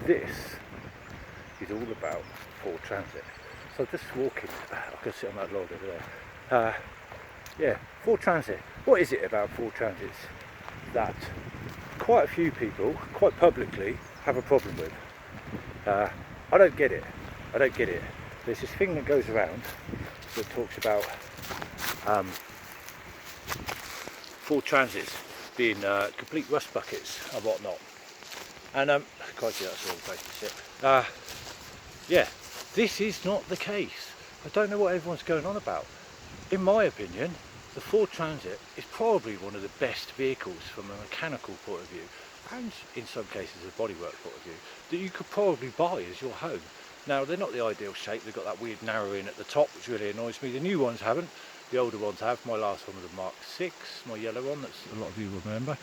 this is all about Fordtransit. So just walking, I can sit on that log over there. Yeah, Fordtransit. What is it about Fordtransits that quite a few people, quite publicly, have a problem with? I don't get it. I don't get it. There's this thing that goes around that talks about Fordtransits being complete rust buckets and whatnot. And crikey, that's the wrong place to sit. Yeah, this is not the case. I don't know what everyone's going on about. In my opinion, the Fordtransit is probably one of the best vehicles from a mechanical point of view, and in some cases a bodywork point of view, that you could probably buy as your home. Now, they're not the ideal shape. They've got that weird narrowing at the top, which really annoys me. The new ones haven't. The older ones have. My last one was a Mark 6, my yellow one, that's a lot of you will remember.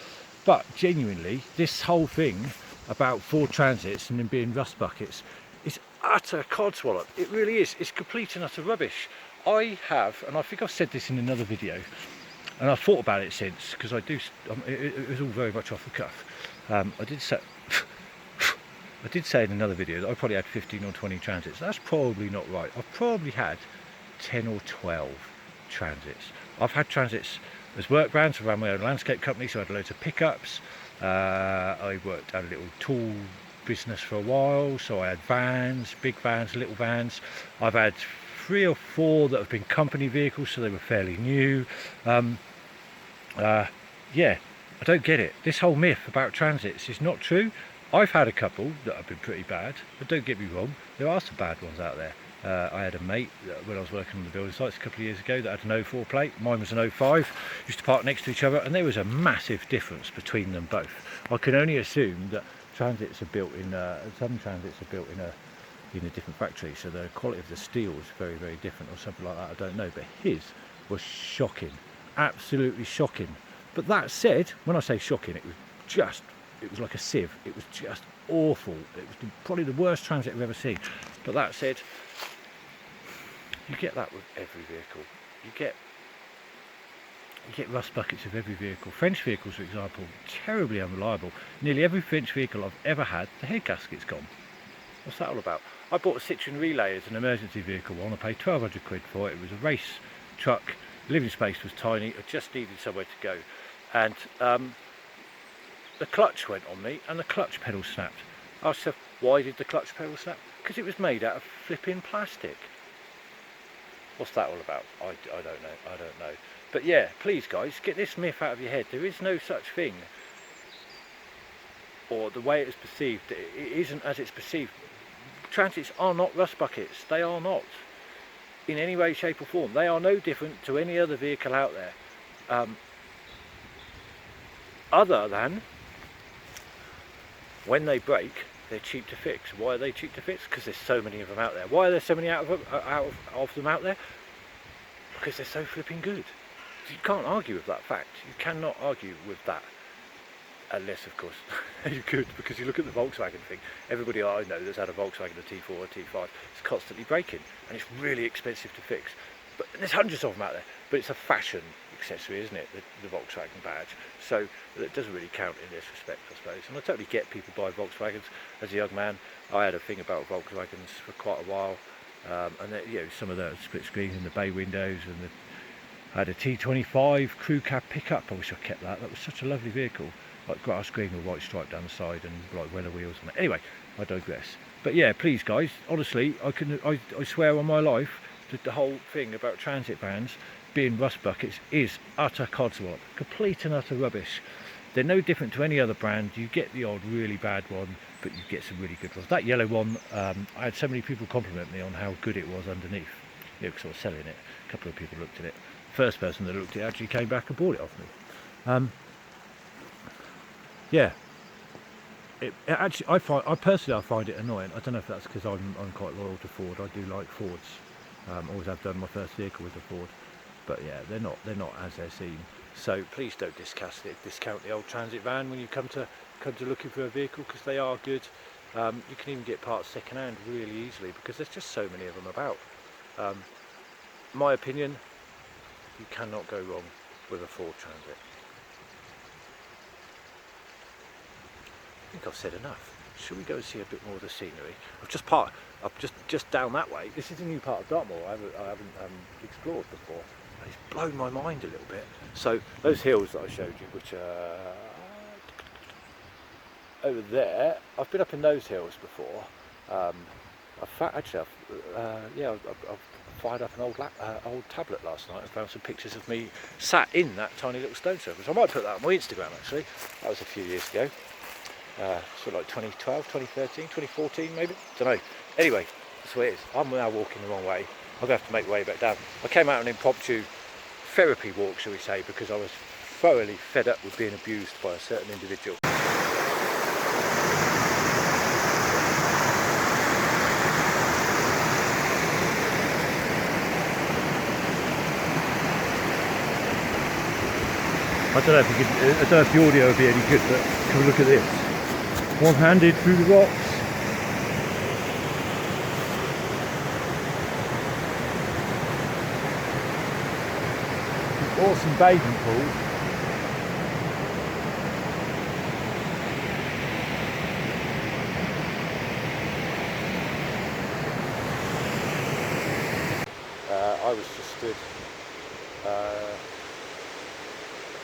But genuinely, this whole thing about Fordtransits and them being rust buckets is utter codswallop. It really is. It's complete and utter rubbish. I have, and I think I've said this in another video, and I've thought about it since, because I do. It was all very much off the cuff. I did say in another video that I probably had 15 or 20 transits. That's probably not right. I've probably had 10 or 12 transits. I've had transits as work vans. I ran my own landscape company, so I had loads of pickups. I worked at a little tool business for a while, so I had vans, big vans, little vans. I've had 3 or 4 that have been company vehicles, so they were fairly new. Yeah, I don't get it. This whole myth about transits is not true. I've had a couple that have been pretty bad, but don't get me wrong, there are some bad ones out there. I had a mate when I was working on the building sites a couple of years ago that had an 04 plate, mine was an 05, used to park next to each other, and there was a massive difference between them both. I can only assume that transits are built in, some transits are built in a different factory, so the quality of the steel is very, very different or something like that, I don't know, but his was shocking, absolutely shocking. But that said, when I say shocking, it was like a sieve. It was just awful. It was probably the worst transit I've ever seen. But that said, you get that with every vehicle. You get rust buckets with every vehicle. French vehicles, for example, terribly unreliable. Nearly every French vehicle I've ever had, the head gasket's gone. What's that all about? I bought a Citroen Relay as an emergency vehicle one. I paid 1,200 quid for it. It was a race truck. The living space was tiny. I just needed somewhere to go. And the clutch went on me and the clutch pedal snapped. I said, why did the clutch pedal snap? Because it was made out of flipping plastic. What's that all about? I don't know. But yeah, please guys, get this myth out of your head. There is no such thing, or the way it is perceived, it isn't as it's perceived. Transits are not rust buckets. They are not, in any way, shape or form. They are no different to any other vehicle out there. Other than when they break, they're cheap to fix. Why are they cheap to fix? Because there's so many of them out there. Why are there so many of them out there? Because they're so flipping good. You can't argue with that fact. You cannot argue with that. Unless, of course, you could, because you look at the Volkswagen thing. Everybody I know that's had a Volkswagen, a T4 or a T5, is constantly breaking, and it's really expensive to fix. But there's hundreds of them out there. But it's a fashion accessory, isn't it? The Volkswagen badge. So it doesn't really count in this respect, I suppose. And I totally get people buy Volkswagens. As a young man, I had a thing about Volkswagens for quite a while. And you know, some of the split screens in the bay windows, and I had a T25 crew cab pickup. I wish I kept that. That was such a lovely vehicle, like grass green with white stripe down the side and like weather wheels on it. Anyway, I digress. But yeah, please guys, honestly, I swear on my life that the whole thing about transit vans being rust buckets is utter codswallop, complete and utter rubbish. They're no different to any other brand. You get the odd really bad one, but you get some really good ones. That yellow one, I had so many people compliment me on how good it was underneath. Yeah, because I was selling it. A couple of people looked at it. The first person that looked at it actually came back and bought it off me. Yeah. Actually, I personally find it annoying. I don't know if that's because I'm quite loyal to Ford. I do like Fords. Always have done. My first vehicle was a Ford. But yeah, they're not as they're seen. So please don't discount the old transit van when you come to looking for a vehicle, because they are good. You can even get parts second hand really easily because there's just so many of them about. My opinion, you cannot go wrong with a Fordtransit. I think I've said enough. Should we go and see a bit more of the scenery? I've just down that way. This is a new part of Dartmoor I haven't explored before. And it's blown my mind a little bit. So those hills that I showed you, which are over there, I've been up in those hills before. I've fired up an old tablet last night and found some pictures of me sat in that tiny little stone circle. So I might put that on my Instagram actually. That was a few years ago. Sort of like 2012, 2013, 2014 maybe, don't know. Anyway, that's what it is. I'm now walking the wrong way. I'm going to have to make my way back down. I came out on an impromptu therapy walk, shall we say, because I was thoroughly fed up with being abused by a certain individual. I don't know if the audio will be any good, but come look at this. One-handed through the rocks. Awesome bathing pool. I was just stood,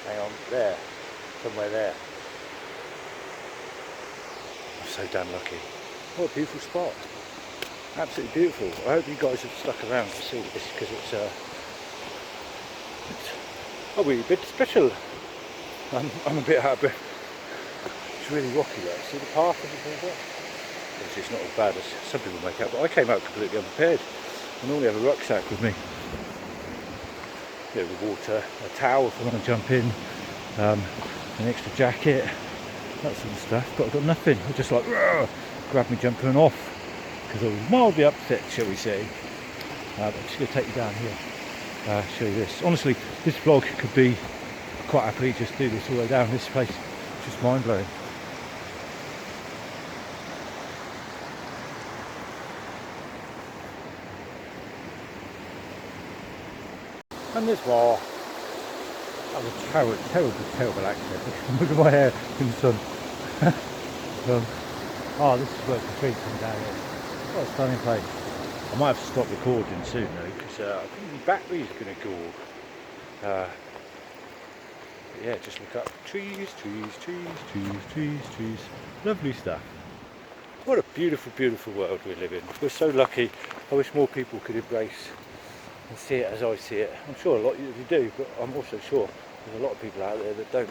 hang on, there, somewhere there. I'm so damn lucky. What a beautiful spot. Absolutely beautiful. I hope you guys have stuck around to see this because it's a wee bit special. I'm a bit out of breath. It's really rocky there. See the path and everything like that? Obviously it's not as bad as some people make out, but I came out completely unprepared. I normally have a rucksack with me. A bit of water, a towel if I want to jump in, an extra jacket, that sort of stuff, but I've got nothing. I just like grabbed me jumper and off because I was mildly upset, shall we say. I'm just going to take you down here, show you this. Honestly, this vlog could be quite happily just do this all the way down. This place is just mind blowing. And there's more. That was a terrible accent. Look at my hair in the sun. Oh, this is where the trees come down here. What a stunning place. I might have to stop recording soon though, because I think the battery's going to go. Yeah, just look up. Trees. Lovely stuff. What a beautiful, beautiful world we live in. We're so lucky. I wish more people could embrace and see it as I see it. I'm sure a lot of you do, but I'm also sure there's a lot of people out there that don't.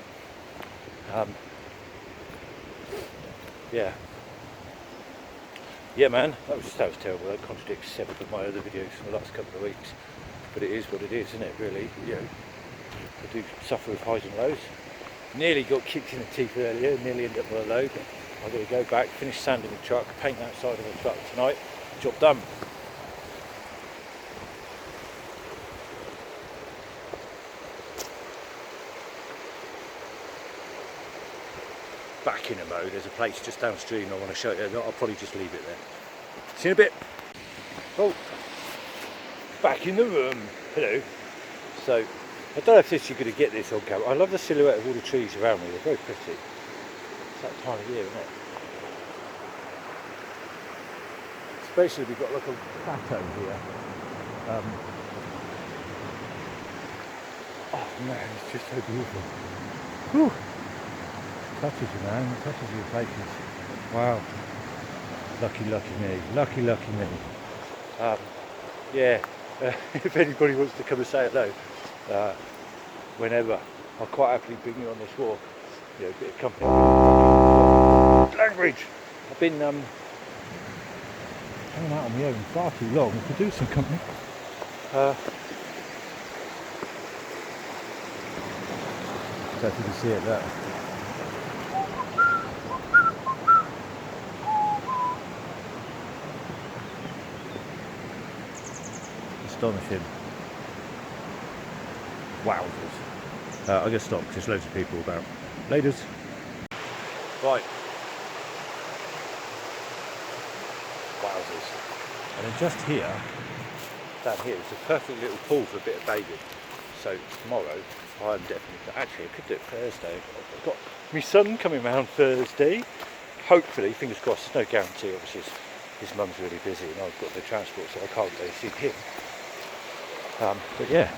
Yeah man, that was terrible. That contradicts 7 of my other videos from the last couple of weeks, but it is what it is, isn't it, really? You know, I do suffer with highs and lows. Nearly got kicked in the teeth earlier, nearly ended up on a load. I've got to go back, finish sanding the truck, paint that side of the truck tonight, job done. Back in a mode, there's a place just downstream I want to show you. I'll probably just leave it there. See you in a bit. Oh, back in the room. Hello. So, I don't know if you're going to get this on camera. I love the silhouette of all the trees around me. They're very pretty. It's that time of year, isn't it? So basically, we've got like a plateau here. Oh man, it's just so beautiful. Whew. Touches you, man. It touches your places. Wow. Lucky me. Lucky me. Yeah. If anybody wants to come and say hello, whenever, I'll quite happily bring you on this walk. You know, a bit of company. Language. I've been hanging out on my own far too long to do some company. I don't know if you can see it there. Astonishing. Wowzers. I'm going to stop because there's loads of people about. Ladies. Right. Wowzers. And then just here, down here, it's a perfect little pool for a bit of bathing. So tomorrow, I'm definitely, actually I could do it Thursday. I've got my son coming round Thursday. hopefully, fingers crossed, there's no guarantee, obviously his mum's really busy and I've got the transport, so I can't go see him. But yeah,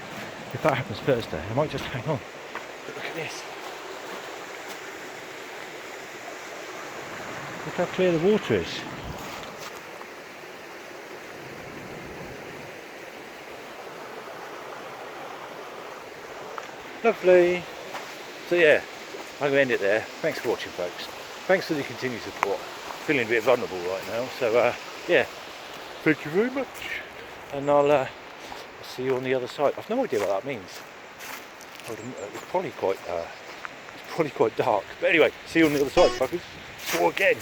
if that happens Thursday, I might just hang on. But look at this. Look how clear the water is. Lovely. So yeah, I'm going to end it there. Thanks for watching, folks. Thanks for the continued support. Feeling a bit vulnerable right now, so yeah, thank you very much. And I'll see you on the other side. I've no idea what that means. It's probably quite dark. But anyway, see you on the other side, fuckers. So again.